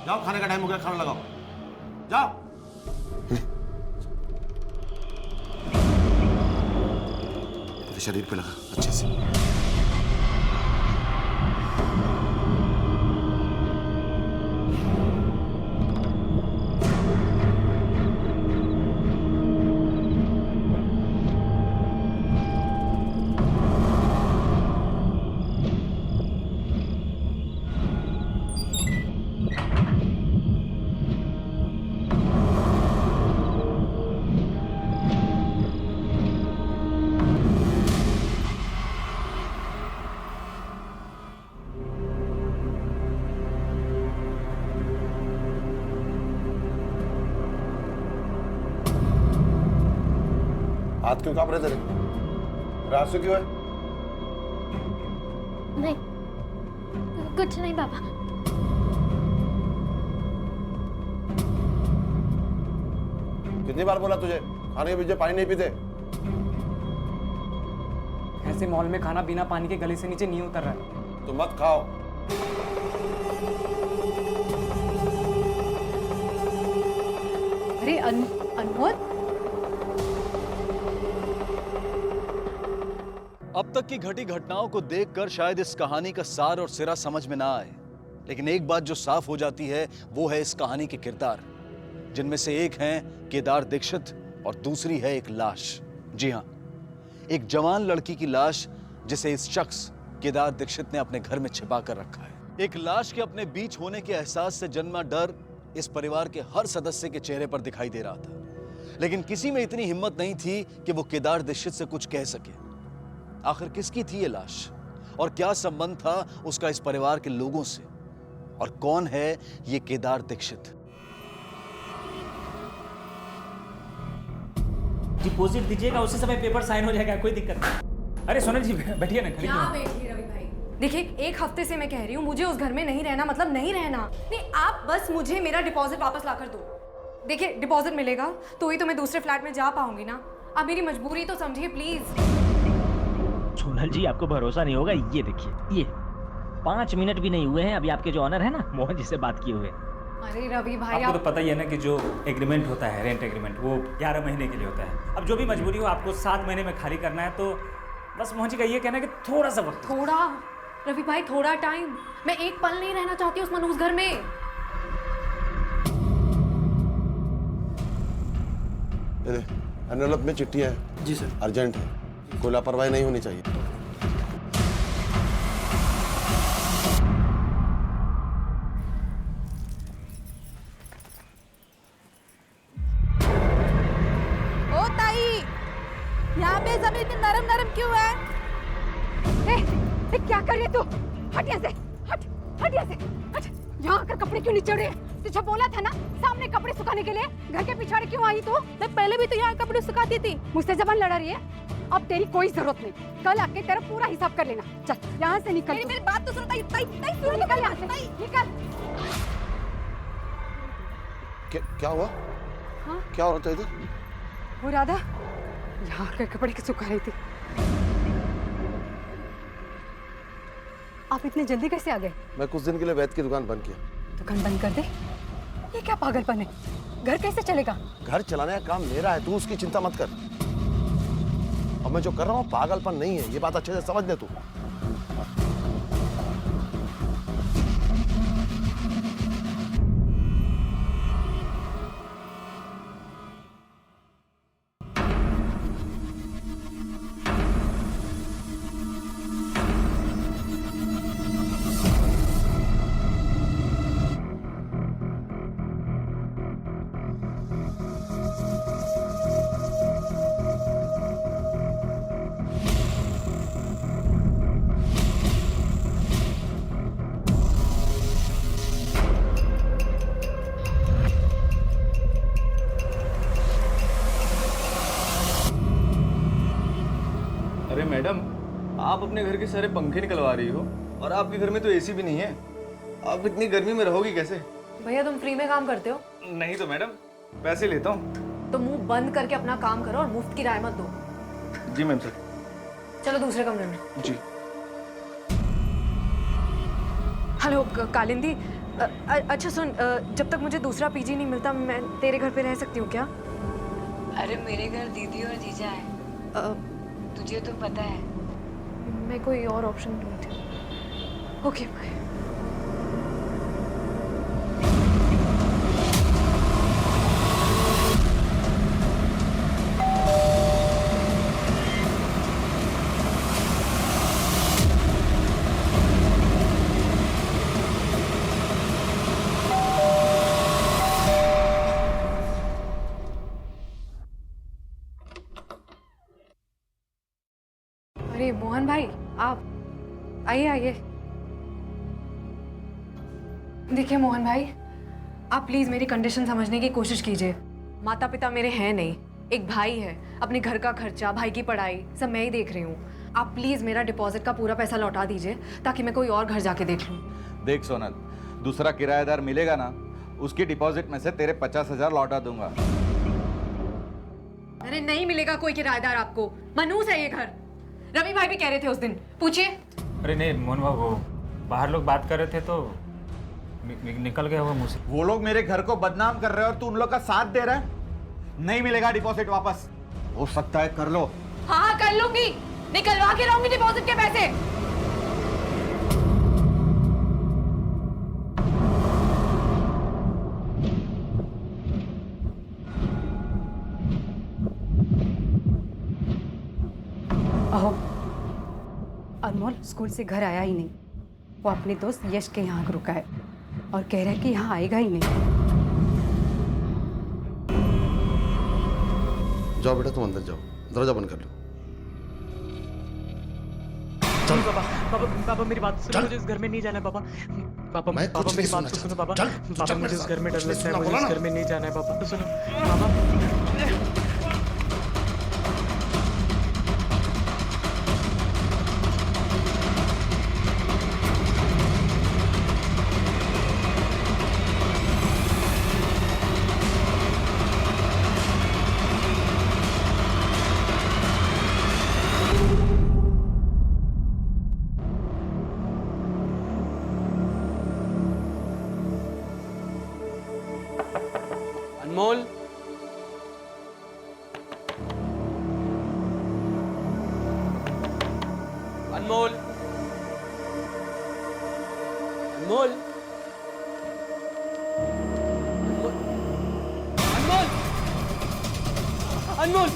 जाओ, खाने का टाइम हो गया, खाना लगाओ, जाओ। तेरे शरीर पे लगा अच्छे से। हाथ क्यों कांप रहे तेरे? रात से क्यों है? नहीं, कुछ नहीं पापा। कितनी बार बोला तुझे खाने के पीछे पानी नहीं पीते? ऐसे मॉल में खाना बिना पानी के गले से नीचे नहीं उतर रहा है। तो मत खाओ। अरे अनमोल, अब तक की घटी घटनाओं को देखकर शायद इस कहानी का सार और सिरा समझ में ना आए, लेकिन एक बात जो साफ हो जाती है वो है इस कहानी के किरदार, जिनमें से एक हैं केदार दीक्षित और दूसरी है एक लाश। जी हां, एक जवान लड़की की लाश जिसे इस शख्स केदार दीक्षित ने अपने घर में छिपा कर रखा है। एक लाश के अपने बीच होने के एहसास से जन्मा डर इस परिवार के हर सदस्य के चेहरे पर दिखाई दे रहा था, लेकिन किसी में इतनी हिम्मत नहीं थी कि वो केदार दीक्षित से कुछ कह सके। आखिर किसकी थी ये लाश और क्या संबंध था उसका इस परिवार के लोगों से, और कौन है ये केदार दीक्षित? डिपॉजिट दीजिएगा, उसी समय पेपर साइन हो जाएगा, कोई दिक्कत नहीं। अरे सोनल जी बैठिए ना, खड़ी क्या बैठिए रवि भाई। देखिए, एक हफ्ते से मैं कह रही हूँ मुझे उस घर में नहीं रहना, मतलब नहीं रहना। नहीं, आप बस मुझे मेरा डिपॉजिट वापस ला कर दो। देखिए, डिपॉजिट मिलेगा तो ही तो मैं दूसरे फ्लैट में जा पाऊंगी ना। आप मेरी मजबूरी तो समझिए प्लीज। सोनल जी आपको भरोसा नहीं होगा, ये देखिए, ये 5 मिनट भी नहीं हुए हैं अभी आपके जो ऑनर है ना मोहन जी से बात किए हुए। अरे रवि भाई, आपको तो पता ही है ना कि जो एग्रीमेंट होता है, रेंट एग्रीमेंट, वो 11 महीने के लिए होता है। अब जो भी मजबूरी हो आपको 7 महीने में खाली करना है, तो बस मोहन जी का ये कहना है कि थोड़ा सा वक्त। थोड़ा रवि भाई, थोड़ा टाइम। मैं एक पल नहीं रहना चाहती उस मनूस घर में। एनवेलप में चिट्ठियां हैं। जी सर। अर्जेंट है, कोई लापरवाही नहीं होनी चाहिए। ओ ताई, यहाँ पे जमीन इतनी नरम नरम क्यों है? ए, क्या कर रही है तू? हट यहाँ से, हट यहाँ से, हट। यहाँ आकर कपड़े क्यों निचोड़ रही है? तुझे बोला था ना सामने कपड़े सुखाने के लिए, घर के पिछाड़े क्यों आई तू? मैं पहले भी तो यहाँ कपड़े सुखाती थी। मुझसे जबान लड़ा रही है? अब तेरी कोई जरूरत नहीं, कल आके तेरा पूरा हिसाब कर लेना। चल यहाँ से निकल। मेरी बात तो सुन ताई, निकल यहाँ से, निकल। क्या हुआ? हाँ? क्या हो रहा था इधर? वो राधा यहाँ आकर कपड़े सुखा रही थी। आप इतने जल्दी कैसे आ गए? मैं कुछ दिन के लिए वैद्य की दुकान बंद किया। दुकान बंद कर दे? ये क्या पागलपन है? घर कैसे चलेगा? घर चलाने का काम मेरा है, तू उसकी चिंता मत कर। और मैं जो कर रहा हूँ पागलपन नहीं है, ये बात अच्छे से समझ ले तू। अरे मैडम, आप अपने घर के सारे पंखे निकलवा रही हो और आपके घर में तो एसी भी नहीं है। आप इतनी गर्मी में रहोगी कैसे? भैया तुम फ्री में काम करते हो? नहीं तो मैडम, पैसे लेता हूँ। तो मुंह बंद करके अपना काम करो और मुफ्त की राय मत दो। जी मैम सर। चलो दूसरे कमरे में। जी। हेलो कालिंदी, अच्छा सुन, जब तक मुझे दूसरा पीजी नहीं मिलता मैं तेरे घर पे रह सकती हूँ क्या? अरे मेरे घर दीदी और जीजा है, तुझे तो पता है। मैं कोई और ऑप्शन ढूंढती हूँ। Okay bye. अरे मोहन भाई, आप आइए आइए। देखिए मोहन भाई, आप प्लीज मेरी कंडीशन समझने की कोशिश कीजिए। माता पिता मेरे हैं नहीं, एक भाई है, अपने घर का खर्चा, भाई की पढ़ाई सब मैं ही देख रही हूँ। आप प्लीज मेरा डिपॉजिट का पूरा पैसा लौटा दीजिए ताकि मैं कोई और घर जाके देख लूँ। देख सोनल, दूसरा किराएदार मिलेगा ना, उसकी डिपॉजिट में से तेरे 50,000 लौटा दूंगा। अरे नहीं मिलेगा कोई किराएदार आपको, मनूस है ये घर। रवि भाई भी कह रहे थे उस दिन, पूछिए। अरे नहीं मोहन बाबू, वो बाहर लोग बात कर रहे थे तो निकल गया वो मुँह से। वो लोग मेरे घर को बदनाम कर रहे हैं और तू उन लोग का साथ दे रहा है। नहीं मिलेगा डिपॉजिट वापस। हो सकता है कर लो। हाँ कर लूंगी, निकलवा के रहूंगी डिपॉजिट के पैसे। अहो, अनमोल स्कूल से घर आया ही नहीं। वो अपने दोस्त यश के यहाँ रुका है और कह रहा है कि यहाँ आएगा ही नहीं। जाओ बेटा, तुम अंदर जाओ, दरवाजा बंद कर लो। चल पापा, पापा मेरी बात सुनो, मुझे इस घर में नहीं जाना है पापा। पापा मेरी बात तो सुनो पापा। पापा मुझे इस घर में डर लगता है, मुझे इस घर में नहीं जाना है पापा। तो सुनो पापा। अनमोल, अनमोल, अनमोल, अनमोल, अनमोल, अनमोल।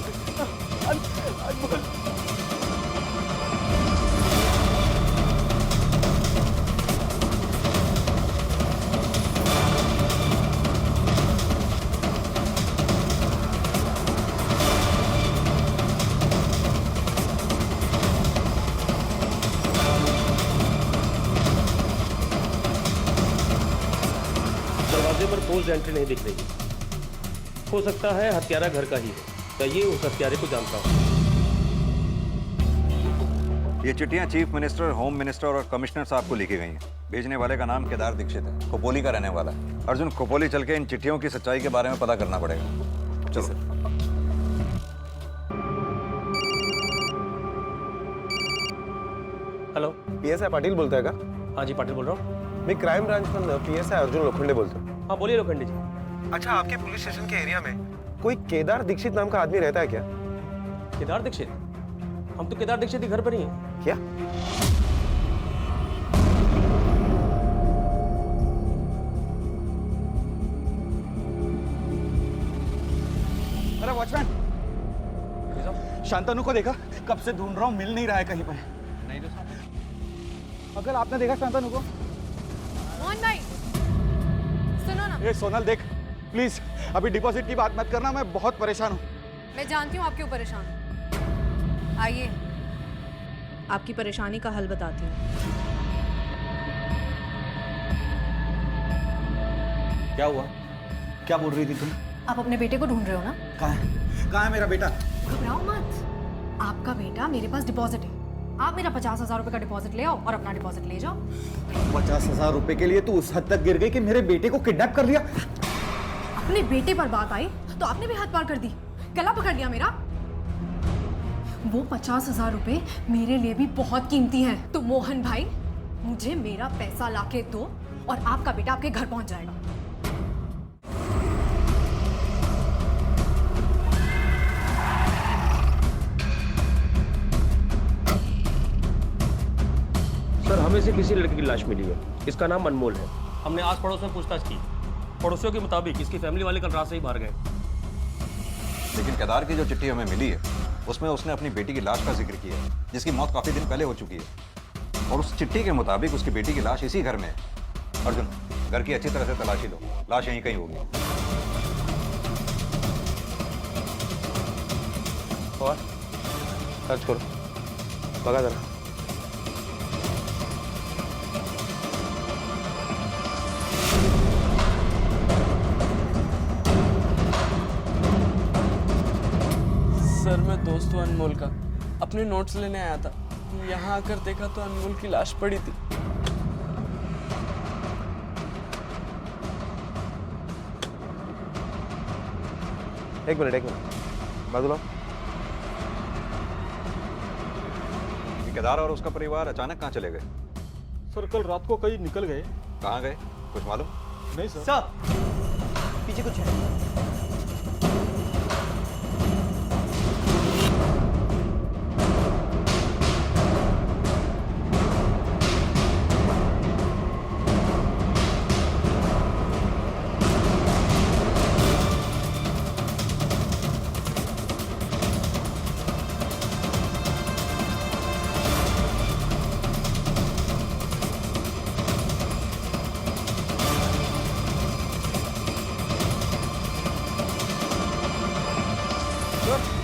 दरवाजे पर फोर्स एंट्री नहीं दिख रही। हो सकता है हत्यारा घर का ही है, चाहिए उस हत्यारे को जानता हूँ। ये चिट्ठियां चीफ मिनिस्टर, होम मिनिस्टर और कमिश्नर साहब को लिखी गई हैं। भेजने वाले का नाम केदार दीक्षित है, खोपोली का रहने वाला है। अर्जुन, खोपोली चल के इन चिट्ठियों की सच्चाई के बारे में पता करना पड़ेगा। चलो। हेलो, पीएसआई पाटिल बोलता है का? हाँ जी पाटिल बोल रहा हूँ। मैं क्राइम ब्रांच में पीएसआई अर्जुन लोखंडे बोलता हूँ। हाँ बोलिए लोखंडे जी। अच्छा, आपके पुलिस स्टेशन के एरिया में कोई केदार दीक्षित नाम का आदमी रहता है क्या? केदार दीक्षित? हम तो केदार दीक्षित के घर पर ही हैं। क्या? अरे वॉचमैन, शांतनु को देखा? कब से ढूंढ रहा हूँ, मिल नहीं रहा है कहीं पर। नहीं तो साहब, अगर आपने देखा शांतनु को? मोहन भाई सुनो ना। ये सोनल देख, प्लीज अभी डिपॉजिट की बात मत करना, मैं बहुत परेशान हूँ। मैं जानती हूँ आप क्यों परेशान हो। आइए आपकी परेशानी का हल बताती हूँ। क्या हुआ? क्या बोल रही थी तुम? आप अपने बेटे को ढूंढ रहे हो ना? कहाँ है मेरा बेटा? घबराओ मत, आपका बेटा मेरे पास डिपॉजिट है। आप मेरा 50,000 रुपए का डिपॉजिट ले आओ और अपना डिपॉजिट ले जाओ। 50,000 रुपए के लिए तू उस हद तक गिर गई कि मेरे बेटे को किडनैप कर लिया? अपने बेटे पर बात आई तो आपने भी हाथ पार कर दी, गला पकड़ लिया मेरा। वो 50,000 रुपए मेरे लिए भी बहुत कीमती हैं। तो मोहन भाई, मुझे मेरा पैसा लाके दो और आपका बेटा आपके घर पहुंच जाएगा। सर, हमें से किसी लड़के की लाश मिली है। इसका नाम अनमोल है। हमने आस पड़ोस में पूछताछ की। पड़ोसियों के मुताबिक इसकी फैमिली वाले कल रात से ही बाहर गए। लेकिन केदार की जो चिट्ठी हमें मिली है उसमें उसने अपनी बेटी की लाश का जिक्र किया है, जिसकी मौत काफी दिन पहले हो चुकी है। और उस चिट्ठी के मुताबिक उसकी बेटी की लाश इसी घर में है। अर्जुन, घर की अच्छी तरह से तलाशी लो, लाश यहीं कहीं होगी। और सर्च करो, बगा जरा। सर, मैं दोस्त हूँ अनमोल का, अपने नोट्स लेने आया था। यहाँ आकर देखा तो अनमोल की लाश पड़ी थी। एक मिनट बाजू लो। केदार और उसका परिवार अचानक कहाँ चले गए? सर, कल रात को कहीं निकल गए। कहाँ गए, कुछ मालूम? नहीं सर। सर, पीछे कुछ है।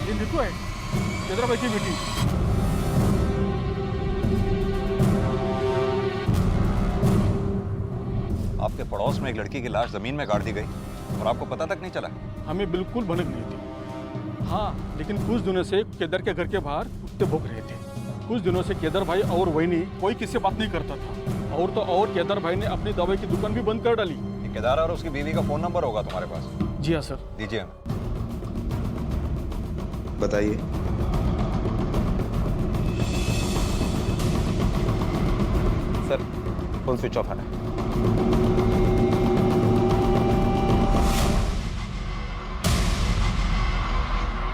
ये नीतू है, केदार भाई की बेटी। आपके पड़ोस में एक लड़की की लाश जमीन में गाड़ दी गई और आपको पता तक नहीं चला? हमें बिल्कुल भनक नहीं थी। हाँ, लेकिन कुछ दिनों से केदार के घर के बाहर कुत्ते भौंक रहे थे। कुछ दिनों से केदार भाई और वहीनी कोई किससे बात नहीं करता था। और तो और केदार भाई ने अपनी दवाई की दुकान भी बंद कर डाली। केदार और उसकी बीवी का फोन नंबर होगा तुम्हारे पास? जी हाँ सर। दीजिए हमें। बताइए। सर, फोन स्विच ऑफ है।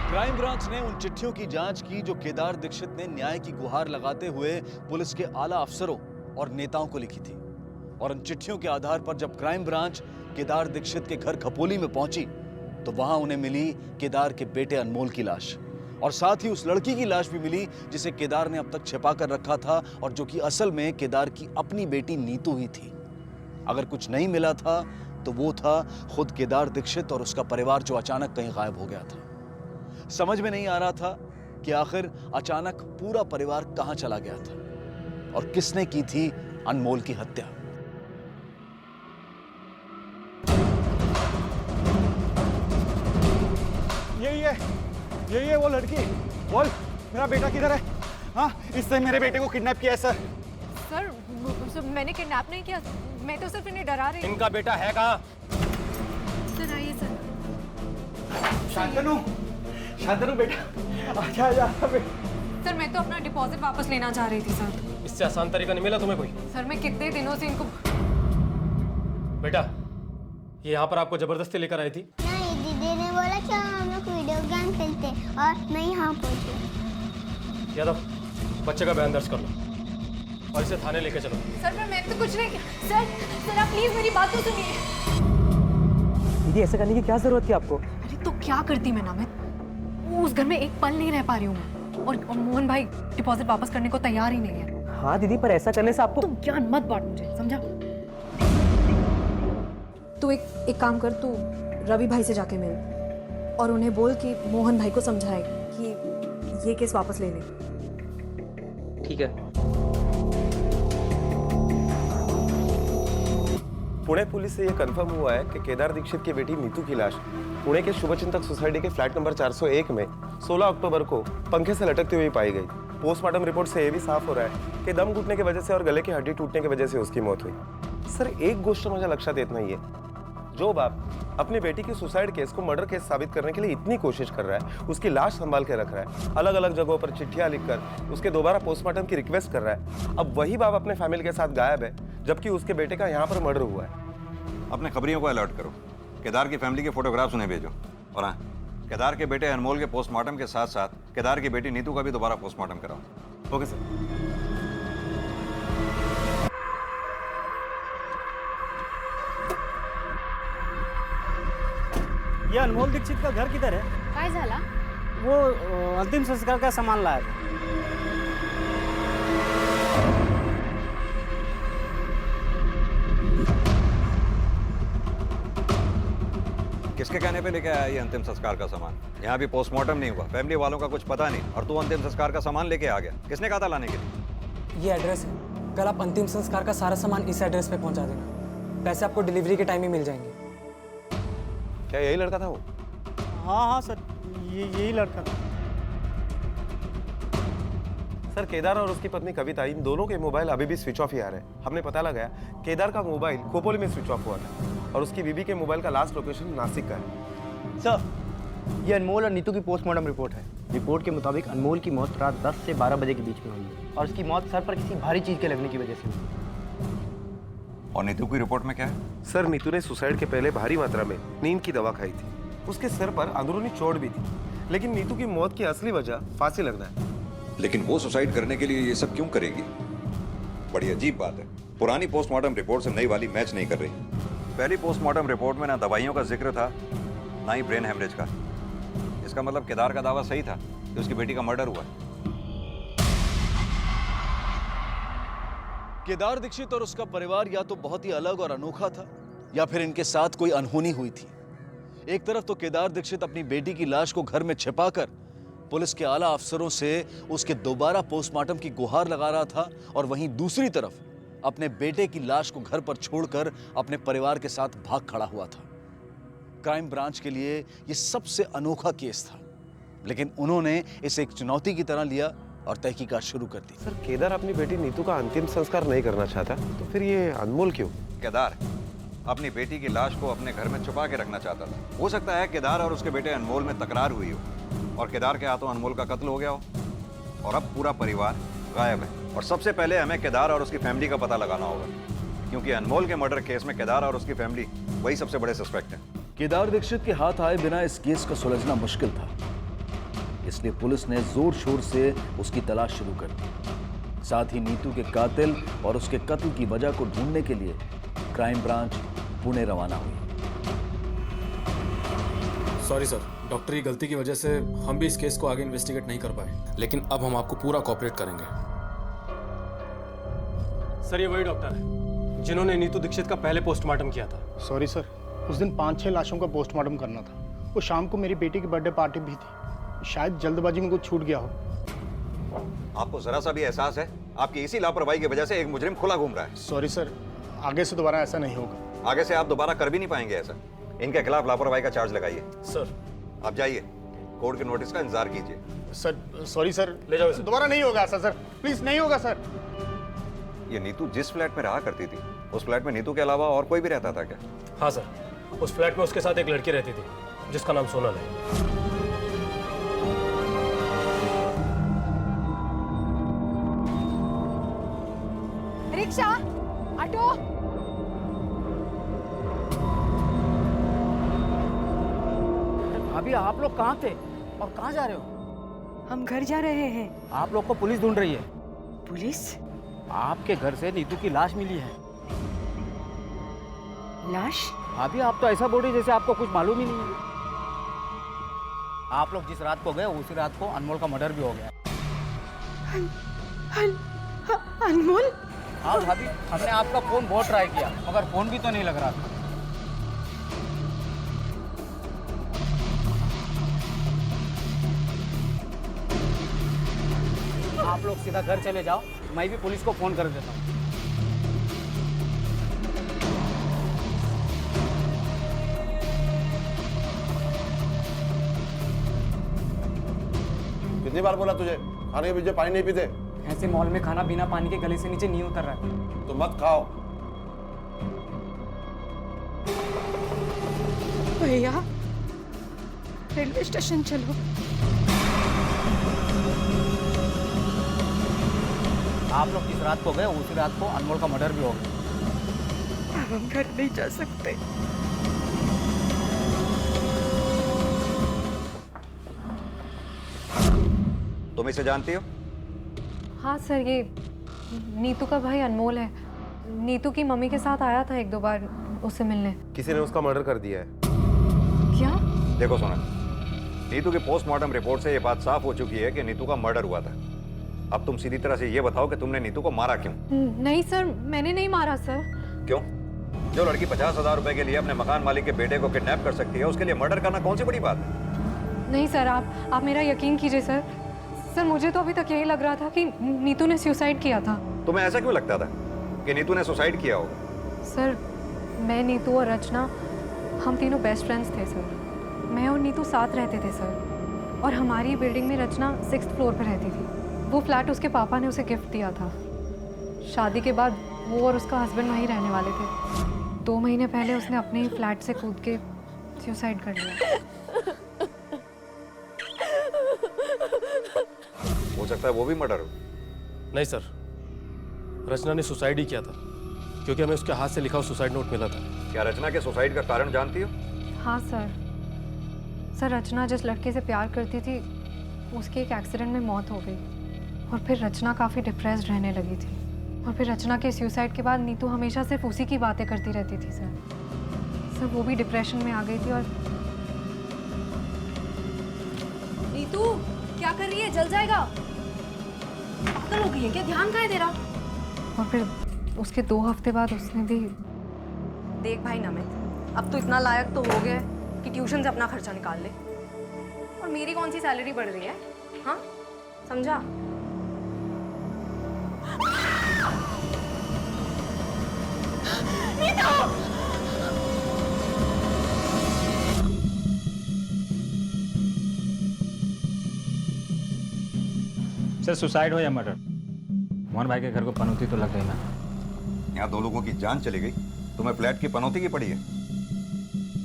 क्राइम ब्रांच ने उन चिट्ठियों की जांच की जो केदार दीक्षित ने न्याय की गुहार लगाते हुए पुलिस के आला अफसरों और नेताओं को लिखी थी। और उन चिट्ठियों के आधार पर जब क्राइम ब्रांच केदार दीक्षित के घर खपोली में पहुंची तो वहां उन्हें मिली केदार के बेटे अनमोल की लाश, और साथ ही उस लड़की की लाश भी मिली जिसे केदार ने अब तक छिपा कर रखा था और जो कि असल में केदार की अपनी बेटी नीतू ही थी। अगर कुछ नहीं मिला था तो वो था खुद केदार दीक्षित और उसका परिवार जो अचानक कहीं गायब हो गया था। समझ में नहीं आ रहा था कि आखिर अचानक पूरा परिवार कहां चला गया था और किसने की थी अनमोल की हत्या। यही है वो लड़की। बोल, मेरा बेटा किधर है? हाँ, इससे मेरे बेटे को किडनैप किया है सर। सर, मैंने किडनैप नहीं किया, मैं तो सिर्फ इन्हें डरा रही हूँ। इनका बेटा है कहाँ? सर आइए सर। शांतनु बेटा, आजा सर, मैं तो अपना डिपॉजिट वापस लेना चाह रही थी सर। इससे आसान तरीका नहीं मिला तुम्हें कोई? सर, मैं कितने दिनों से इनको। बेटा, ये यहाँ पर आपको जबरदस्ती लेकर आई थी? नहीं, दीदी ने बोला कि हम लोग वीडियो गेम खेलते और मैं यहाँ पहुँची। यादव, बच्चे का बयान दर्ज कर लो और इसे थाने लेके चलो। सर, मैं तो कुछ नहीं किया। सर आप प्लीज मेरी बात तो सुनिए। दीदी, ऐसा करने की क्या जरूरत थी आपको? अरे तो क्या करती मैं नामित, उस घर में एक पल नहीं रह पा रही हूँ मैं, और मोहन भाई डिपॉजिट वापस करने को तैयार ही नहीं है। हाँ दीदी, पर ऐसा करने से आपको। तुम ज्ञान मत बांट मुझे, समझा? तू एक काम कर, तू रवि भाई से जाके मिल और उन्हें बोल कि मोहन भाई को समझाए कि ये केस वापस ले ले। ठीक है। पुणे पुलिस से यह कंफर्म हुआ है कि केदार दीक्षित की बेटी नीतू की लाश पुणे के शुभचिंतक सोसाइटी के फ्लैट नंबर 401 में 16 अक्टूबर को पंखे से लटकती हुई पाई गई। पोस्टमार्टम रिपोर्ट से यह भी साफ हो रहा है कि दम घुटने की वजह से और गले की हड्डी टूटने की वजह से उसकी मौत हुई। सर, एक गोष्ट माझ्या लक्षात येत नाहीये, जो बाप अपनी बेटी की सुसाइड केस को मर्डर केस साबित करने के लिए इतनी कोशिश कर रहा है, उसकी लाश संभाल के रख रहा है, अलग अलग जगहों पर चिट्ठियां लिखकर उसके दोबारा पोस्टमार्टम की रिक्वेस्ट कर रहा है, अब वही बाप अपने फैमिली के साथ गायब है, जबकि उसके बेटे का यहाँ पर मर्डर हुआ है। अपने खबरियों को अलर्ट करो, केदार की फैमिली के फोटोग्राफ्स उन्हें भेजो। और हाँ, केदार के बेटे अनमोल के पोस्टमार्टम के साथ साथ केदार की बेटी नीतू का भी दोबारा पोस्टमार्टम कराओ। Okay sir. ये अनमोल दीक्षित का घर किधर है? काय झाला? वो अंतिम संस्कार का सामान लाया था। किसके कहने पे लेके आया ये अंतिम संस्कार का सामान? यहाँ भी पोस्टमार्टम नहीं हुआ, फैमिली वालों का कुछ पता नहीं, और तू अंतिम संस्कार का सामान लेके आ गया। किसने कहा था लाने के लिए? ये एड्रेस है, कल आप अंतिम संस्कार का सारा सामान इस एड्रेस पे पहुंचा देना। पैसे आपको डिलीवरी के टाइम ही मिल जाएंगे। क्या यही लड़का था वो? हाँ सर, यही लड़का था। सर, केदार और उसकी पत्नी कविता, इन दोनों के मोबाइल अभी भी स्विच ऑफ ही आ रहे हैं। हमने पता लगाया केदार का मोबाइल खोपोली में स्विच ऑफ हुआ था और उसकी बीबी के मोबाइल का लास्ट लोकेशन नासिक का है। सर, ये अनमोल और नीतू की पोस्टमार्टम रिपोर्ट है। रिपोर्ट के मुताबिक अनमोल की मौत रात 10 से 12 बजे के बीच में हुई है और उसकी मौत सर पर किसी भारी चीज के लगने की वजह से हुई। और नीतू की रिपोर्ट में क्या है? सर, नीतू ने सुसाइड के पहले भारी मात्रा में नींद की दवा खाई थी। उसके सर पर अंदरूनी चोट भी थी, लेकिन नीतू की मौत की असली वजह फांसी लगना है। लेकिन वो सुसाइड करने के लिए ये सब क्यों करेगी? बड़ी अजीब बात है। पुरानी पोस्टमार्टम रिपोर्ट से नई वाली मैच नहीं कर रही। पहली पोस्टमार्टम रिपोर्ट में ना दवाइयों का जिक्र था, ना ही ब्रेन हेमरेज का। इसका मतलब केदार का दावा सही था कि उसकी बेटी का मर्डर हुआ है। केदार दीक्षित और उसका परिवार या तो बहुत ही अलग और अनोखा था, या फिर इनके साथ कोई अनहोनी हुई थी। एक तरफ तो केदार दीक्षित अपनी बेटी की लाश को घर में छिपाकर पुलिस के आला अफसरों से उसके दोबारा पोस्टमार्टम की गुहार लगा रहा था, और वहीं दूसरी तरफ अपने बेटे की लाश को घर पर छोड़कर अपने परिवार के साथ भाग खड़ा हुआ था। क्राइम ब्रांच के लिए यह सबसे अनोखा केस था, लेकिन उन्होंने इसे एक चुनौती की तरह लिया और तहकीकात शुरू कर दी। सर, केदार अपनी बेटी नीतू का अंतिम संस्कार नहीं करना चाहता, तो फिर ये अनमोल क्यों? केदार अपनी बेटी की लाश को अपने घर में छुपा के रखना चाहता था। हो सकता है केदार और उसके बेटे अनमोल में तकरार हुई हो और केदार के हाथों अनमोल का कत्ल हो गया हो, और अब पूरा परिवार गायब है। और सबसे पहले हमें केदार और उसकी फैमिली का पता लगाना होगा, क्योंकि अनमोल के मर्डर केस में केदार और उसकी फैमिली वही सबसे बड़े सस्पेक्ट हैं। केदार दीक्षित के हाथ आए बिना इस केस का सुलझना मुश्किल था, इसलिए पुलिस ने जोर शोर से उसकी तलाश शुरू कर दी। साथ ही नीतू के कातिल और उसके कत्ल की वजह को ढूंढने के लिए क्राइम ब्रांच पुणे रवाना हुई। सॉरी सर, डॉक्टर की गलती की वजह से हम भी इस केस को आगे इन्वेस्टिगेट नहीं कर पाए, लेकिन अब हम आपको पूरा कोऑपरेट करेंगे। सर, ये वही डॉक्टर है जिन्होंने नीतू दीक्षित का पहले पोस्टमार्टम किया था। सॉरी सर, उस दिन 5-6 लाशों का पोस्टमार्टम करना था। वो शाम को मेरी बेटी की बर्थडे पार्टी भी थी, शायद जल्दबाजी में कुछ छूट गया हो। आपको जरा सा भी एहसास है आपकी इसी लापरवाही की वजह से एक मुजरिम खुला घूम रहा है? सॉरी सर, आगे से दोबारा ऐसा नहीं होगा। आगे से आप दोबारा कर भी नहीं पाएंगे ऐसा। इनके खिलाफ लापरवाही का चार्ज लगाइए। सर, आप जाइए, कोर्ट के नोटिस का इंतजार कीजिए। सर, सॉरी सर, ले जाओ इसे। दोबारा नहीं होगा ऐसा सर, प्लीज नहीं होगा सर। ये नीतू जिस फ्लैट में रहा करती थी, उस फ्लैट में नीतू के अलावा और कोई भी रहता था क्या? हाँ सर, उस फ्लैट में उसके साथ एक लड़की रहती थी जिसका नाम सोनल है। Rickshaw, auto. भाभी, आप लोग कहाँ थे और कहाँ जा रहे हो? हम घर जा रहे हैं। आप लोग को पुलिस ढूंढ रही है। पुलिस? आपके घर से नीतू की लाश मिली है। लाश? भाभी, आप तो ऐसा बोल रही जैसे आपको कुछ मालूम ही नहीं है। आप लोग जिस रात को गए उसी रात को अनमोल का मर्डर भी हो गया। अनमोल? हाँ भाभी, हमने आपका फोन बहुत ट्राई किया मगर फोन भी तो नहीं लग रहा था। आप लोग सीधा घर चले जाओ, मैं भी पुलिस को फोन कर देता हूँ। कितनी बार बोला तुझे खाने के पीछे पानी नहीं पीते? ऐसे मॉल में खाना बिना पानी के गले से नीचे नहीं उतर रहा है। तो मत खाओ। भैया रेलवे स्टेशन चलो। आप लोग जिस रात को गए उसी रात को अनमोल का मर्डर भी हो गया। अब हम घर नहीं जा सकते। तुम इसे जानती हो? हाँ सर, ये नीतू का भाई अनमोल है। नीतू की मम्मी के साथ आया था एक दो बार उससे मिलने। किसी ने उसका मर्डर कर दिया है। क्या? देखो सोनल, नीतू की पोस्टमार्टम रिपोर्ट से ये बात साफ हो चुकी है कि नीतू का मर्डर हुआ था। अब तुम सीधी तरह से ये बताओ कि तुमने नीतू को मारा क्यों? नहीं सर, मैंने नहीं मारा सर। क्यों? जो लड़की 50,000 रुपए के लिए अपने मकान मालिक के बेटे को किडनैप कर सकती है, उसके लिए मर्डर करना कौन सी बड़ी बात है? नहीं सर, आप मेरा यकीन कीजिए सर। सर मुझे तो अभी तक यही लग रहा था कि नीतू ने सुसाइड किया था। तुम्हें ऐसा क्यों लगता था कि नीतू ने सुसाइड किया होगा? सर मैं, नीतू और रचना, हम तीनों बेस्ट फ्रेंड्स थे सर। मैं और नीतू साथ रहते थे सर, और हमारी बिल्डिंग में रचना 6th फ्लोर पर रहती थी। वो फ्लैट उसके पापा ने उसे गिफ्ट दिया था। शादी के बाद वो और उसका हस्बैंड वहीं रहने वाले थे। 2 महीने पहले उसने अपने ही फ्लैट से कूद के सुसाइड कर लिया। हो सकता है वो भी मर्डर हो। नहीं सर, रचना ने सुसाइड ही किया था, क्योंकि हमें उसके हाथ से लिखा हुआ सुसाइड नोट मिला था। क्या रचना के सुसाइड का कारण जानती हो? हाँ सर। सर रचना जिस लड़के से प्यार करती थी उसकी एक एक्सीडेंट में मौत हो गई, और फिर रचना काफ़ी डिप्रेस्ड रहने लगी थी। और फिर रचना के सुसाइड के बाद नीतू हमेशा सिर्फ उसी की बातें करती रहती थी सर। वो भी डिप्रेशन में आ गई थी। और नीतू क्या कर रही है? जल जाएगा। पागल हो गई है क्या? ध्यान कहाँ है तेरा? और फिर उसके 2 हफ्ते बाद उसने भी। देख भाई नमित, अब तो इतना लायक तो हो गया कि ट्यूशन से अपना खर्चा निकाल ले, और मेरी कौन सी सैलरी बढ़ रही है? हाँ समझा? सर सुसाइड हो या मर्डर, मोहन भाई के घर को पनौती तो लग गई ना। यहाँ 2 लोगों की जान चली गई, तुम्हें फ्लैट की पनौती की पड़ी है।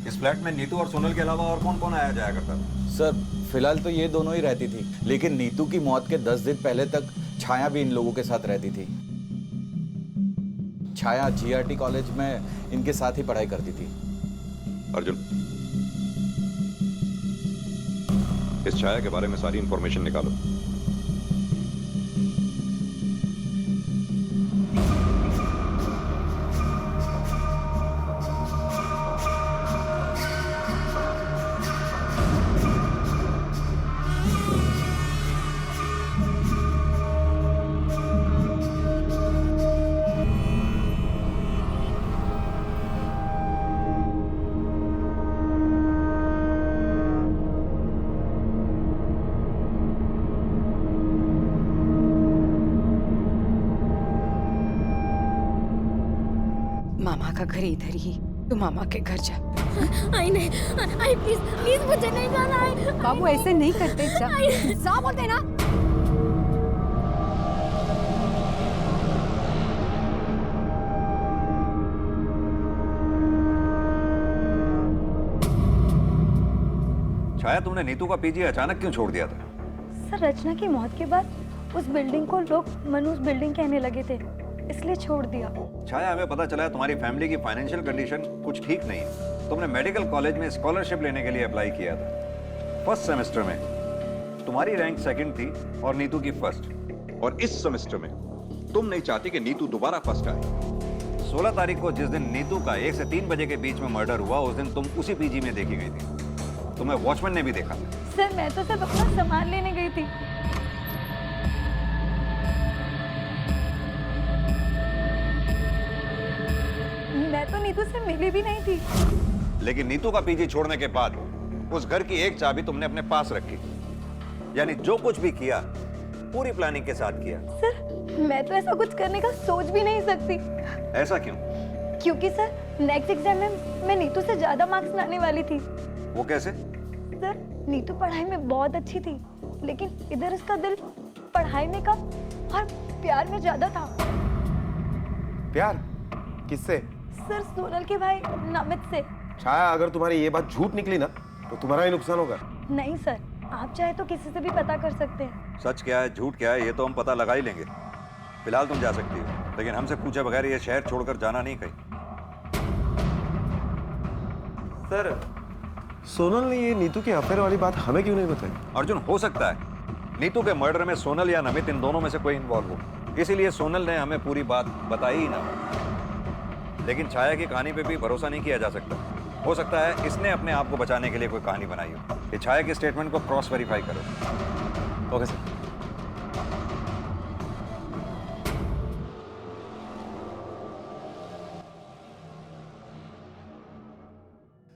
इस फ्लैट में नीतू और सोनल के अलावा और कौन कौन आया जाया करता था? सर फिलहाल तो ये दोनों ही रहती थी, लेकिन नीतू की मौत के 10 दिन पहले तक छाया भी इन लोगों के साथ रहती थी। छाया GRT कॉलेज में इनके साथ ही पढ़ाई करती थी। अर्जुन, इस छाया के बारे में सारी इंफॉर्मेशन निकालो। मामा का घर इधर ही, तू मामा के घर जा। आई नहीं, आई प्लीज प्लीज मुझे नहीं जाना है। बाबू ऐसे नहीं करते, जा जा बोलते ना। छाया, तुमने नीतू का पीजी अचानक क्यों छोड़ दिया था? सर रचना की मौत के बाद उस बिल्डिंग को लोग मनूस बिल्डिंग कहने लगे थे, इसलिए छोड़ दिया। छाया, हमें पता चला है तुम्हारी फैमिली की फाइनेंशियल कंडीशन कुछ ठीक नहीं है। तुमने मेडिकल कॉलेज में स्कॉलरशिप लेने के लिए अप्लाई किया था। फर्स्ट सेमेस्टर में तुम्हारी रैंक 2nd थी और नीतू की 1st। और इस सेमेस्टर में तुम नहीं चाहती कि नीतू दोबारा फर्स्ट आए। 16 तारीख को जिस दिन नीतू का 1 से 3 बजे के बीच में मर्डर हुआ, उस दिन तुम उसी पीजी में देखी गई थी। तुम्हें वॉचमैन ने भी देखा था। सर मैं तो सिर्फ अपना सामान लेने गई थी। मैं तो नीतू से मिली भी नहीं थी। लेकिन नीतू का पीजी छोड़ने के बाद उस घर की एक चाबी तुमने अपने पास रखी, यानी जो कुछ भी किया पूरी प्लानिंग के साथ किया। सर मैं तो ऐसा कुछ करने का सोच भी नहीं सकती। ऐसा क्यों? क्योंकि सर नेक्स्ट एग्जाम में मैं नीतू से ज्यादा मार्क्स लाने वाली थी। वो कैसे? सर नीतू पढ़ाई में बहुत अच्छी थी, लेकिन इधर उसका दिल पढ़ाई में कम और प्यार में ज्यादा था। प्यार? किससे? सर सोनल के भाई नमित से। छाया, अगर तुम्हारी ये बात झूठ निकली ना तो तुम्हारा ही नुकसान होगा। नहीं सर, आप चाहे तो किसी से भी पता कर सकते हैं। सच क्या है झूठ क्या है ये तो हम पता लगा ही लेंगे। फिलहाल तुम जा सकती हो, लेकिन हमसे पूछे बगैर ये शहर छोड़कर जाना नहीं कहीं। सर, सोनल ने ये नीतू के अफेयर वाली बात हमें क्यों नहीं बताई? अर्जुन, हो सकता है नीतू के मर्डर में सोनल या नमित इन दोनों में से कोई इन्वॉल्व हो, इसीलिए सोनल ने हमें पूरी बात बताई ही ना। लेकिन छाया की कहानी पे भी भरोसा नहीं किया जा सकता। हो सकता है इसने अपने आप को बचाने के लिए कोई कहानी बनाई हो। ये छाया के स्टेटमेंट को क्रॉस वेरीफाई करो। Okay sir.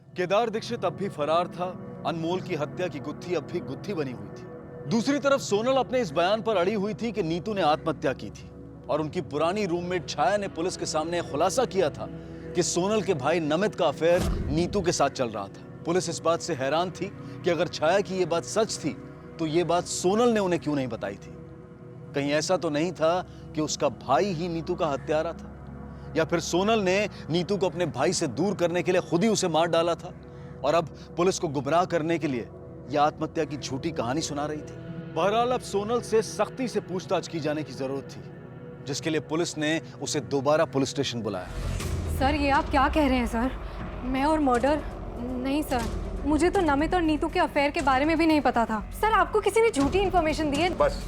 केदार दीक्षित अब भी फरार था। अनमोल की हत्या की गुत्थी अब भी गुत्थी बनी हुई थी। दूसरी तरफ सोनल अपने इस बयान पर अड़ी हुई थी कि नीतू ने आत्महत्या की थी, और उनकी पुरानी रूममेट छाया ने पुलिस के सामने खुलासा किया था कि सोनल के भाई नमित का अफेयर नीतू के साथ चल रहा था। पुलिस इस बात से हैरान थी कि अगर छाया की यह बात सच थी तो यह बात सोनल ने उन्हें क्यों नहीं बताई थी। कहीं ऐसा तो नहीं था कि उसका भाई ही नीतू का हत्यारा था, या फिर सोनल ने नीतू को अपने भाई से दूर करने के लिए खुद ही उसे मार डाला था और अब पुलिस को गुमराह करने के लिए यह आत्महत्या की झूठी कहानी सुना रही थी। बहरहाल अब सोनल से सख्ती से पूछताछ की जाने की जरूरत थी, जिसके लिए पुलिस ने उसे दोबारा पुलिस स्टेशन बुलाया। सर, ये आप क्या कह रहे हैं सर? मैं और मर्डर? नहीं सर, मुझे तो नमित और नीतू के अफेयर के बारे में भी नहीं पता था। सर, आपको किसी ने झूठी इन्फॉर्मेशन दी है? बस,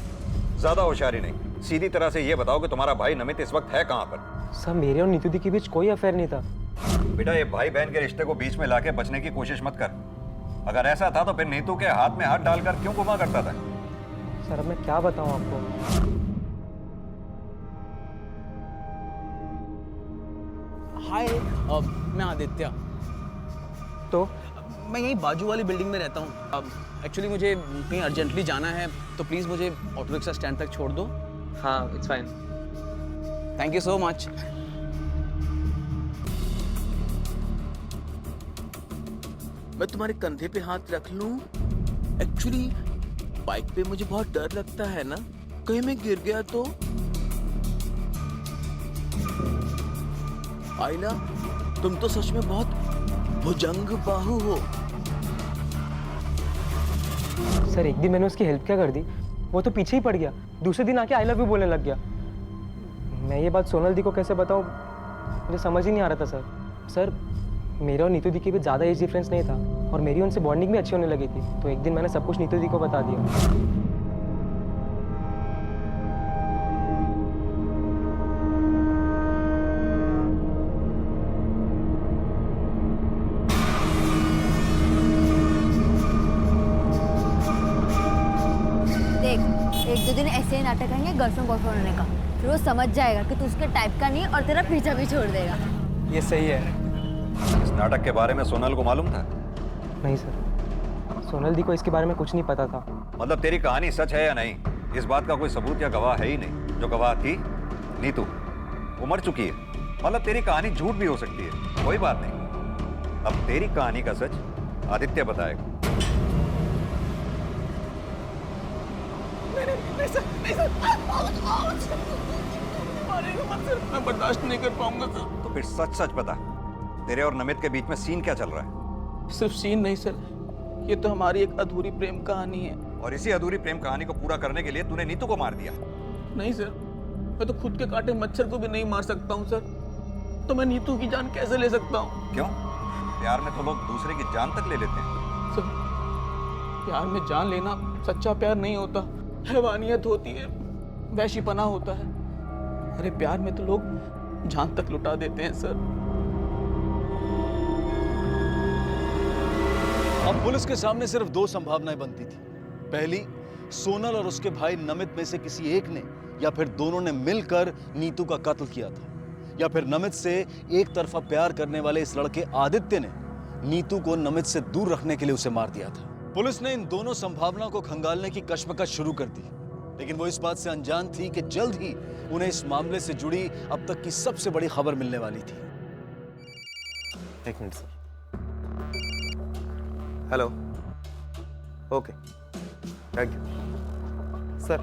ज्यादा होशियारी नहीं, सीधी तरह से ये बताओ कि तुम्हारा भाई नमित इस वक्त है कहाँ पर? सर, मेरे और नीतू दी के बीच कोई अफेयर नहीं था। बेटा, ये भाई बहन के रिश्ते को बीच में लाके बचने की कोशिश मत कर। अगर ऐसा था तो फिर नीतू के हाथ में हाथ डालकर क्यों घुमा करता था? सर, अब मैं क्या बताऊं आपको? हाय, मैं आदित्य। तो मैं यहीं बाजू वाली बिल्डिंग में रहता हूँ। एक्चुअली मुझे कहीं अर्जेंटली जाना है, तो प्लीज़ मुझे ऑटो रिक्शा स्टैंड तक छोड़ दो। हाँ, it's fine. Thank you so much. मैं तुम्हारे कंधे पे हाथ रख लूं? एक्चुअली बाइक पे मुझे बहुत डर लगता है ना, कहीं मैं गिर गया तो। आइला, तुम तो सच में बहुत भुजंग बाहु हो। सर, एक दिन मैंने उसकी हेल्प क्या कर दी, वो तो पीछे ही पड़ गया। दूसरे दिन आके आई लव यू बोलने लग गया। मैं ये बात सोनल दी को कैसे बताऊं, मुझे समझ ही नहीं आ रहा था। सर, मेरा और नीतू दी के बीच ज़्यादा एज डिफरेंस नहीं था और मेरी उनसे बॉन्डिंग भी अच्छी होने लगी थी, तो एक दिन मैंने सब कुछ नीतू दी को बता दिया। एक दो दिन ऐसे ही नाटक करेंगे गर्लफ्रेंड बॉयफ्रेंड होने का, फिर वो समझ जाएगा कि तू उसके टाइप का नहीं और तेरा पीछा भी छोड़ देगा। ये सही है। इस नाटक के बारे में सोनल को मालूम था? नहीं सर, सोनल दी को इसके बारे में कुछ नहीं पता था। मतलब तेरी कहानी सच है या नहीं, इस बात का कोई सबूत या गवाह है ही नहीं। जो गवाह थी नीतू, वो मर चुकी है। मतलब तेरी कहानी झूठ भी हो सकती है, कोई बात नहीं। अब तेरी कहानी का सच आदित्य बताएगा। नहीं सर, मारेगा मत सर, मैं बर्दाश्त नहीं कर पाऊंगा सर। तो फिर सच सच बता, तेरे और नमित के बीच में सीन क्या चल रहा है? सिर्फ सीन नहीं सर, ये तो हमारी एक अधूरी प्रेम कहानी है। और इसी अधूरी प्रेम कहानी को पूरा करने के लिए तूने नीतू को मार दिया? नहीं सर, मैं तो खुद के काटे मच्छर को भी नहीं मार सकता हूँ सर, तो मैं नीतू की जान कैसे ले सकता हूँ? क्यों? प्यार में तो लोग दूसरे की जान तक ले लेते हैं। सर, प्यार में जान लेना सच्चा प्यार नहीं होता, हैवानियत होती है, वैशीपना होता है। अरे प्यार में तो लोग जान तक लुटा देते हैं सर। अब पुलिस के सामने सिर्फ दो संभावनाएं बनती थी। पहली, सोनल और उसके भाई नमित में से किसी एक ने या फिर दोनों ने मिलकर नीतू का कत्ल किया था, या फिर नमित से एक तरफा प्यार करने वाले इस लड़के आदित्य ने नीतू को नमित से दूर रखने के लिए उसे मार दिया था। पुलिस ने इन दोनों संभावनाओं को खंगालने की कश्मकश शुरू कर दी, लेकिन वो इस बात से अनजान थी कि जल्द ही उन्हें इस मामले से जुड़ी अब तक की सबसे बड़ी खबर मिलने वाली थी। एक minute sir. Hello, okay, thank you sir.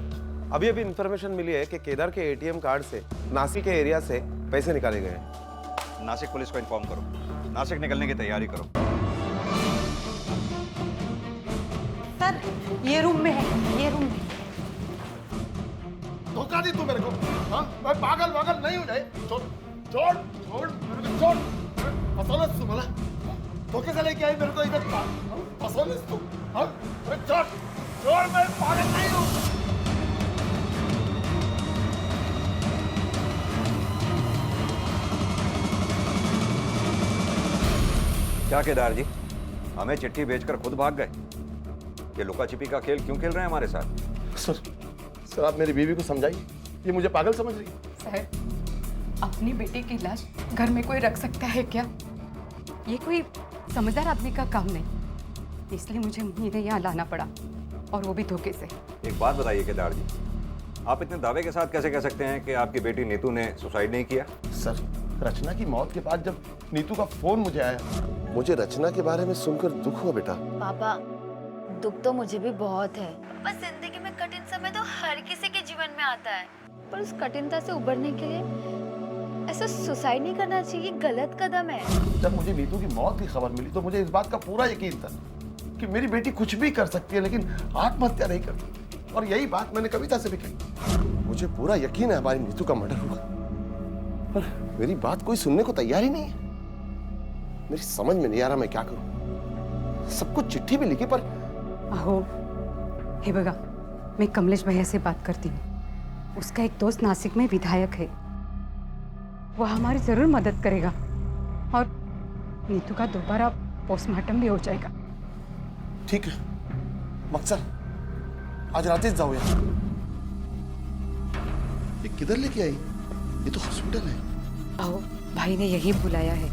अभी इंफॉर्मेशन मिली है कि केदार के एटीएम कार्ड से नासिक के एरिया से पैसे निकाले गए हैं। नासिक पुलिस को इन्फॉर्म करो। नासिक निकलने की तैयारी करो। सर ये रूम में है, ये रूम में। धोखा दी तू मेरे को। हाँ, मैं पागल वागल नहीं हूँ जाए। छोड़ छोड़ छोड़ मेरे को छोड़। फसौलस तू मला धोखे से लेके आई मेरे को इधर। फसौलस तू। हाँ, छोड़ छोड़, मैं पागल नहीं हूँ। क्या केदार जी, हमें चिट्ठी भेजकर खुद भाग गए? ये लुका छिपी का खेल क्यों खेल रहे हैं हमारे साथ? सर आप मेरी बीवी को समझाइए, ये मुझे पागल समझ रही है। साहब अपनी बेटी की लाश घर में कोई रख सकता है क्या? ये कोई समझदार आदमी का काम नहीं, इसलिए मुझे इन्हें यहाँ लाना पड़ा, और वो भी धोखे से। एक बात बताइए केदार जी, आप इतने दावे के साथ कैसे कह सकते हैं कि आपकी बेटी नीतू ने सुसाइड नहीं किया? सर रचना की मौत के बाद जब नीतू का फोन मुझे आया, मुझे रचना के बारे में सुनकर दुख हुआ बेटा। पापा दुख तो मुझे भी बहुत है, बस जिंदगी में कठिन समय तो हर किसी के जीवन में आता है, पर उस कठिनता से उबरने के लिए ऐसा सुसाइड नहीं करना चाहिए, गलत कदम है। जब मुझे नीतू की मौत की खबर मिली तो मुझे इस बात का पूरा यकीन था कि मेरी बेटी कुछ भी कर सकती है लेकिन आत्महत्या नहीं करती, और यही बात मैंने कविता से भी कही। मुझे पूरा यकीन है हमारी नीतू का मर्डर हुआ, पर मेरी बात कोई सुनने को तैयार ही नहीं है। मेरी समझ में नहीं आ रहा मैं क्या करूं। सब कुछ चिट्ठी भी लिखी पर अहो हे बगा, मैं कमलेश भैया से बात करती हूँ, उसका एक दोस्त नासिक में विधायक है, वो हमारी जरूर मदद करेगा, और नीतू का दोबारा पोस्टमार्टम भी हो जाएगा। ठीक है मकसद, आज रात जाऊया। ये किधर लेके आई? ये तो हॉस्पिटल है। अहो भाई ने यही बुलाया है,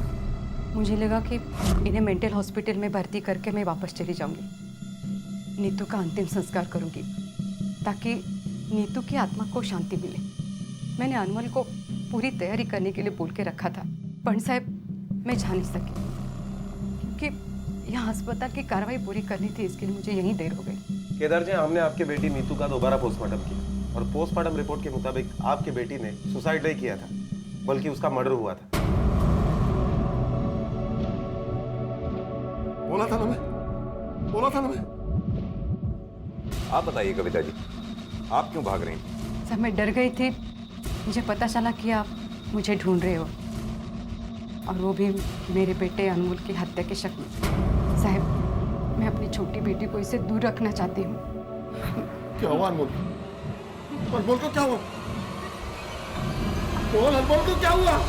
मुझे लगा कि इन्हें मेंटल हॉस्पिटल में भर्ती करके मैं वापस चली जाऊंगी। नीतू का अंतिम संस्कार करूंगी ताकि नीतू की आत्मा को शांति मिले। मैंने अनमोल को पूरी तैयारी करने के लिए बोल के रखा था, पण साहब मैं जा नहीं सकी क्योंकि यहाँ अस्पताल की कार्रवाई पूरी करनी थी, इसके लिए मुझे यहीं देर हो गई। केदार जी, हमने आपके बेटी नीतू का दोबारा पोस्टमार्टम किया, और पोस्टमार्टम रिपोर्ट के मुताबिक आपकी बेटी ने सुसाइड नहीं किया था, बल्कि उसका मर्डर हुआ था। बोला था ना मैं। आप बताइए कविता जी, आप क्यों भाग रही हैं? सब मैं डर गई थी, मुझे पता चला कि आप मुझे ढूंढ रहे हो, और वो भी मेरे बेटे अनमोल की हत्या के शक में। साहब मैं अपनी छोटी बेटी को इससे दूर रखना चाहती हूँ। क्या हुआ अनमोल? अनमोल को क्या हुआ? बोल अनमोल को क्या हुआ?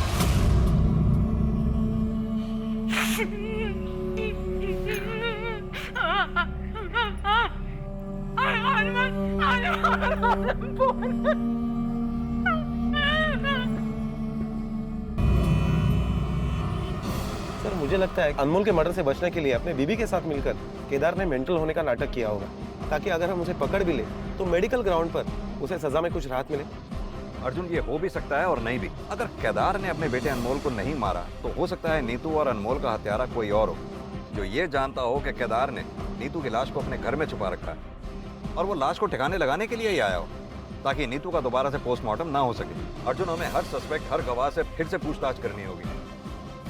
सर मुझे लगता है अनमोल के मर्डर से बचने के लिए अपने बीबी के साथ मिलकर केदार ने मेंटल होने का नाटक किया होगा, ताकि अगर हम उसे पकड़ भी ले तो मेडिकल ग्राउंड पर उसे सजा में कुछ राहत मिले। अर्जुन, ये हो भी सकता है और नहीं भी। अगर केदार ने अपने बेटे अनमोल को नहीं मारा तो हो सकता है नीतू और अनमोल का हत्यारा कोई और हो, जो ये जानता हो कि केदार ने नीतू की लाश को अपने घर में छुपा रखा है, और वो लाश को ठिकाने लगाने के लिए ही आया हो ताकि नीतू का दोबारा से पोस्टमार्टम ना हो सके। अर्जुन, हमें हर सस्पेक्ट, हर गवाह से फिर से पूछताछ करनी होगी,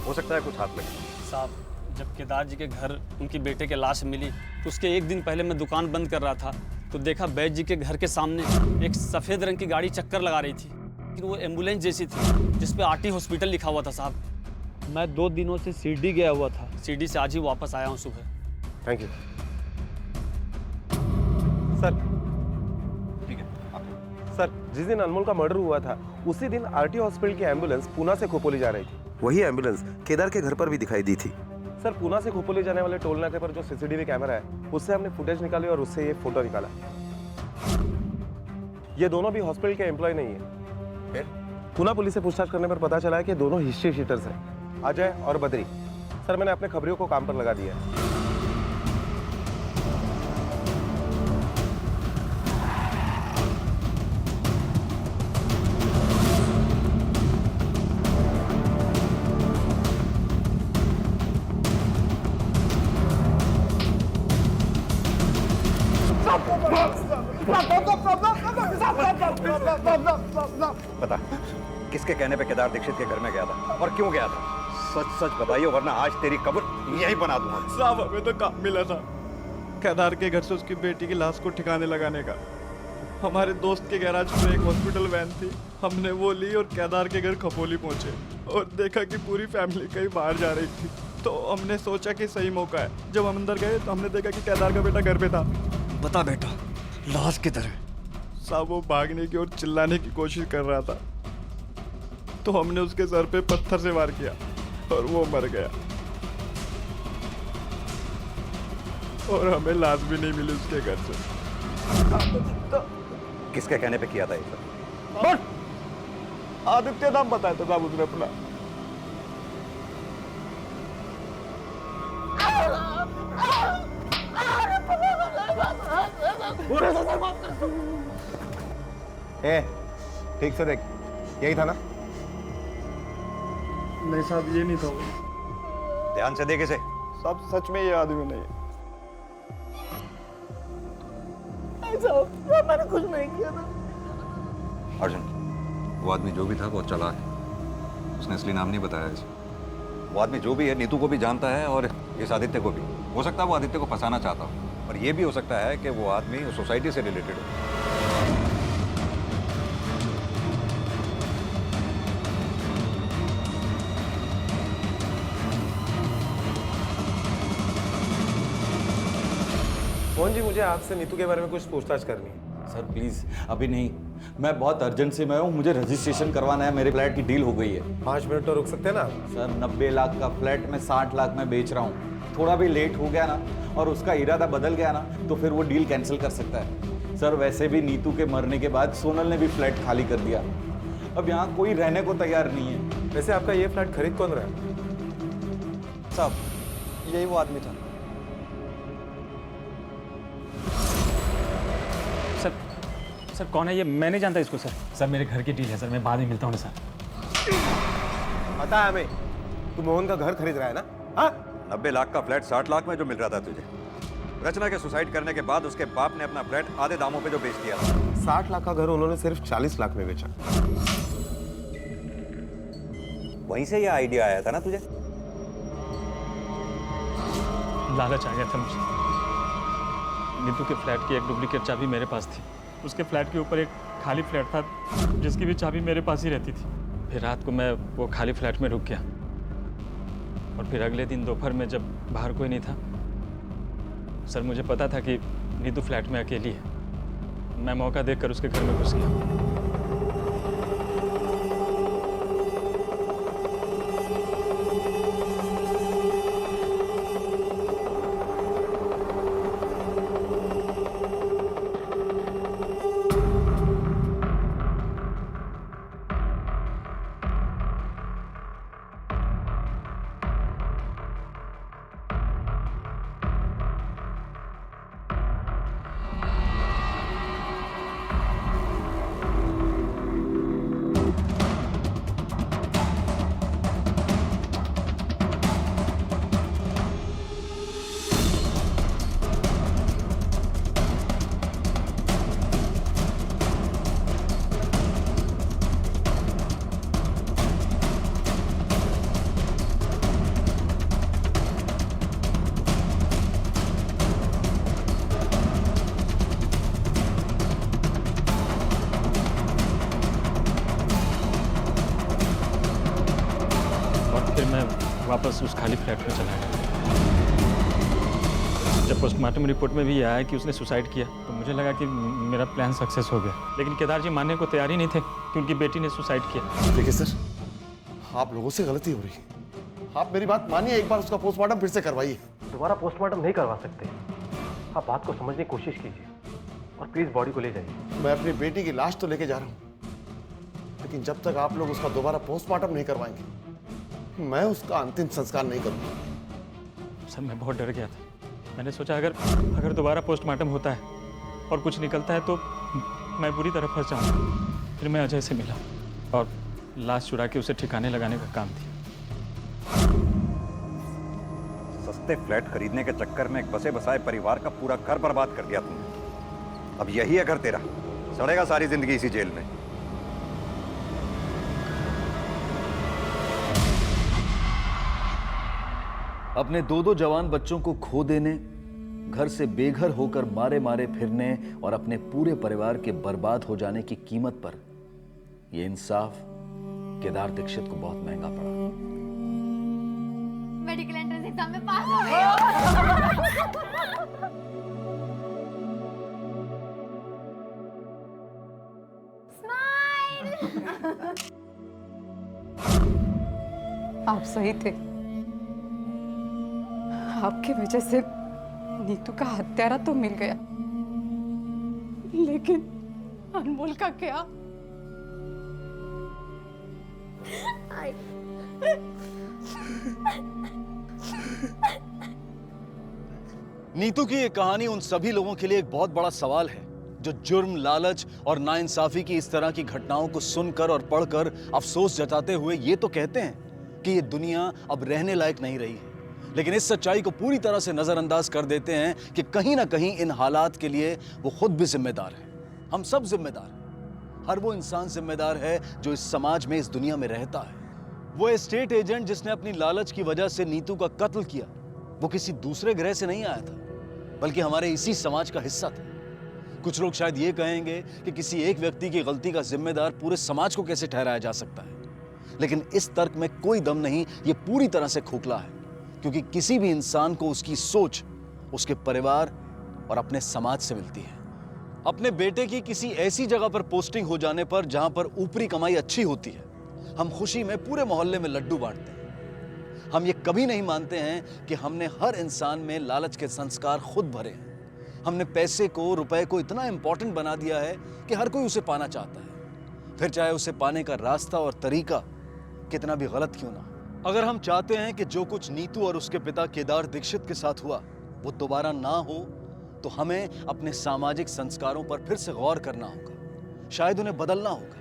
हो सकता है कुछ हाथ लगे। साहब जब केदार जी के घर उनकी बेटे की लाश मिली तो उसके एक दिन पहले मैं दुकान बंद कर रहा था तो देखा बैद जी के घर के सामने एक सफ़ेद रंग की गाड़ी चक्कर लगा रही थी, लेकिन वो एम्बुलेंस जैसी थी जिस पे आरटी हॉस्पिटल लिखा हुआ था। साहब मैं 2 दिनों से सीडी गया हुआ था, सीडी से आज ही वापस आया हूँ सुबह। Thank you sir. ठीक है सर, जिस दिन अनमोल का मर्डर हुआ था उसी दिन आरटी हॉस्पिटल की एम्बुलेंस पूना से खोपोली जा रही थी। वही एम्बुलेंस केदार के घर पर भी दिखाई दी थी। सर पूना से खोपोली जाने वाले टोल नाके पर जो सीसीटीवी कैमरा है उससे हमने फुटेज निकाली और उससे ये फोटो निकाला। ये दोनों भी हॉस्पिटल के एम्प्लॉय नहीं है। फिर पूना पुलिस से पूछताछ करने पर पता चला है कि दोनों हिस्ट्री शीटर्स हैं, अजय और बद्री। सर मैंने अपने खबरियों को काम पर लगा दिया है। बता, किसके कहने पे केदार दीक्षित के घर में गया था और क्यों गया था? सच सच बताइए, वरना आज तेरी कब्र यही बना दूंगा। साहब हमें तो काम मिला था केदार के घर से उसकी बेटी की लाश को ठिकाने लगाने का। हमारे दोस्त के गैराज में एक हॉस्पिटल वैन थी, हमने वो ली और केदार के घर खपोली पहुंचे और देखा कि पूरी फैमिली कहीं बाहर जा रही थी। तो हमने सोचा कि सही मौका है। जब हम अंदर गए तो हमने देखा कि केदार का बेटा घर पे था। बता बेटा, लाश किधर है? साहब वो भागने की और चिल्लाने की कोशिश कर रहा था, तो हमने उसके सर पे पत्थर से वार किया और वो मर गया। और हमें लाश भी नहीं मिली उसके घर से। किसके कहने पे किया था ये सब? आदित्य नाम बताया था साहब उसने अपना। ए, ठीक से देख, यही था ना? नहीं साहब, ये नहीं था वो। ध्यान से देखे से। साहब सच में ये आदमी नहीं है। मैंने कुछ नहीं किया था। अर्जुन, वो आदमी जो भी था वो चला है, उसने असली नाम नहीं बताया इसे। वो आदमी जो भी है नीतू को भी जानता है और इस आदित्य को भी। हो सकता है वो आदित्य को फंसाना चाहता हो, और ये भी हो सकता है कि वो आदमी उस सोसाइटी से रिलेटेड हो। मोहन जी, मुझे आपसे नीतू के बारे में कुछ पूछताछ करनी है। सर प्लीज अभी नहीं, मैं बहुत अर्जेंट से मैं हूँ, मुझे रजिस्ट्रेशन करवाना है, मेरे फ्लैट की डील हो गई है। 5 मिनट तो रुक सकते हैं ना? सर 90 लाख का फ्लैट में 60 लाख में बेच रहा हूँ। थोड़ा भी लेट हो गया ना और उसका इरादा बदल गया ना तो फिर वो डील कैंसिल कर सकता है। सर वैसे भी नीतू के मरने के बाद सोनल ने भी फ्लैट खाली कर दिया, अब यहाँ कोई रहने को तैयार नहीं है। वैसे आपका ये फ्लैट खरीद कौन रहा है? साहब यही वो आदमी था। सर कौन है ये? मैं नहीं जानता इसको सर। सर मेरे घर की डील है सर, मैं बाद में मिलता हूँ ना सर। पता है हमें, तू मोहन का घर खरीद रहा है ना? हाँ? 90 लाख का फ्लैट 60 लाख में जो मिल रहा था तुझे, रचना के सुसाइड करने के बाद उसके बाप ने अपना फ्लैट आधे दामों पे जो बेच दिया। 60 लाख का घर उन्होंने सिर्फ 40 लाख में बेचा। वहीं से ये आइडिया आया था ना तुझे? लालच आ गया था मुझे। नीतू के फ्लैट की एक डुप्लीकेट चाबी मेरे पास थी, उसके फ्लैट के ऊपर एक खाली फ्लैट था जिसकी भी चाबी मेरे पास ही रहती थी। फिर रात को मैं वो खाली फ्लैट में रुक गया और फिर अगले दिन दोपहर में जब बाहर कोई नहीं था, सर मुझे पता था कि नीतू फ्लैट में अकेली है। मैं मौका देखकर उसके घर में घुस गया। वापस उस खाली फ्लैट में चला गया। जब पोस्टमार्टम रिपोर्ट में भी ये आया कि उसने सुसाइड किया तो मुझे लगा कि मेरा प्लान सक्सेस हो गया, लेकिन केदार जी मानने को तैयार ही नहीं थे कि उनकी बेटी ने सुसाइड किया। देखिए सर, आप लोगों से गलती हो रही है। आप मेरी बात मानिए, एक बार उसका पोस्टमार्टम फिर से करवाइए। दोबारा पोस्टमार्टम नहीं करवा सकते, आप बात को समझने की कोशिश कीजिए और प्लीज बॉडी को ले जाइए। मैं अपनी बेटी की लाश तो लेके जा रहा हूँ, लेकिन जब तक आप लोग उसका दोबारा पोस्टमार्टम नहीं करवाएंगे मैं उसका अंतिम संस्कार नहीं करूंगा। सर मैं बहुत डर गया था। मैंने सोचा अगर दोबारा पोस्टमार्टम होता है और कुछ निकलता है तो मैं बुरी तरह फंस जाऊंगा। फिर मैं अजय से मिला और लाश चुरा के उसे ठिकाने लगाने का काम दिया। सस्ते फ्लैट खरीदने के चक्कर में एक बसे बसाए परिवार का पूरा घर बर्बाद कर दिया तुमने। अब यही है घर तेरा, सड़ेगा सारी जिंदगी इसी जेल में। अपने 2-2 जवान बच्चों को खो देने, घर से बेघर होकर मारे मारे फिरने और अपने पूरे परिवार के बर्बाद हो जाने की कीमत पर यह इंसाफ केदार दीक्षित को बहुत महंगा पड़ा। मेडिकल एंट्रेंस एग्जाम में पास हो गई। आप सही थे। आपकी वजह से नीतू का हत्यारा तो मिल गया, लेकिन अनमोल का क्या? नीतू की ये कहानी उन सभी लोगों के लिए एक बहुत बड़ा सवाल है जो जुर्म, लालच और नाइंसाफी की इस तरह की घटनाओं को सुनकर और पढ़कर अफसोस जताते हुए ये तो कहते हैं कि ये दुनिया अब रहने लायक नहीं रही है, लेकिन इस सच्चाई को पूरी तरह से नजरअंदाज कर देते हैं कि कहीं ना कहीं इन हालात के लिए वो खुद भी जिम्मेदार है। हम सब जिम्मेदार हैं। हर वो इंसान जिम्मेदार है जो इस समाज में, इस दुनिया में रहता है। वो एस्टेट एजेंट जिसने अपनी लालच की वजह से नीतू का कत्ल किया, वो किसी दूसरे ग्रह से नहीं आया था, बल्कि हमारे इसी समाज का हिस्सा था। कुछ लोग शायद ये कहेंगे कि किसी एक व्यक्ति की गलती का जिम्मेदार पूरे समाज को कैसे ठहराया जा सकता है, लेकिन इस तर्क में कोई दम नहीं। ये पूरी तरह से खोखला है, क्योंकि किसी भी इंसान को उसकी सोच उसके परिवार और अपने समाज से मिलती है। अपने बेटे की किसी ऐसी जगह पर पोस्टिंग हो जाने पर जहां पर ऊपरी कमाई अच्छी होती है, हम खुशी में पूरे मोहल्ले में लड्डू बांटते हैं। हम ये कभी नहीं मानते हैं कि हमने हर इंसान में लालच के संस्कार खुद भरे हैं। हमने पैसे को, रुपए को इतना इंपॉर्टेंट बना दिया है कि हर कोई उसे पाना चाहता है, फिर चाहे उसे पाने का रास्ता और तरीका कितना भी गलत क्यों ना। अगर हम चाहते हैं कि जो कुछ नीतू और उसके पिता केदार दीक्षित के साथ हुआ वो दोबारा ना हो, तो हमें अपने सामाजिक संस्कारों पर फिर से गौर करना होगा, शायद उन्हें बदलना होगा,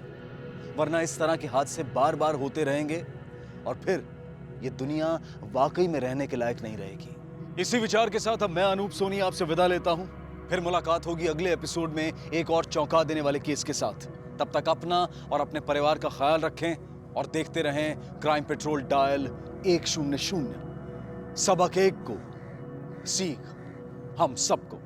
वरना इस तरह के हादसे बार बार होते रहेंगे और फिर ये दुनिया वाकई में रहने के लायक नहीं रहेगी। इसी विचार के साथ अब मैं अनूप सोनी आपसे विदा लेता हूं। फिर मुलाकात होगी अगले एपिसोड में एक और चौंका देने वाले केस के साथ। तब तक अपना और अपने परिवार का ख्याल रखें और देखते रहें क्राइम पेट्रोल डायल 100। सबक एक को, सीख हम सबको।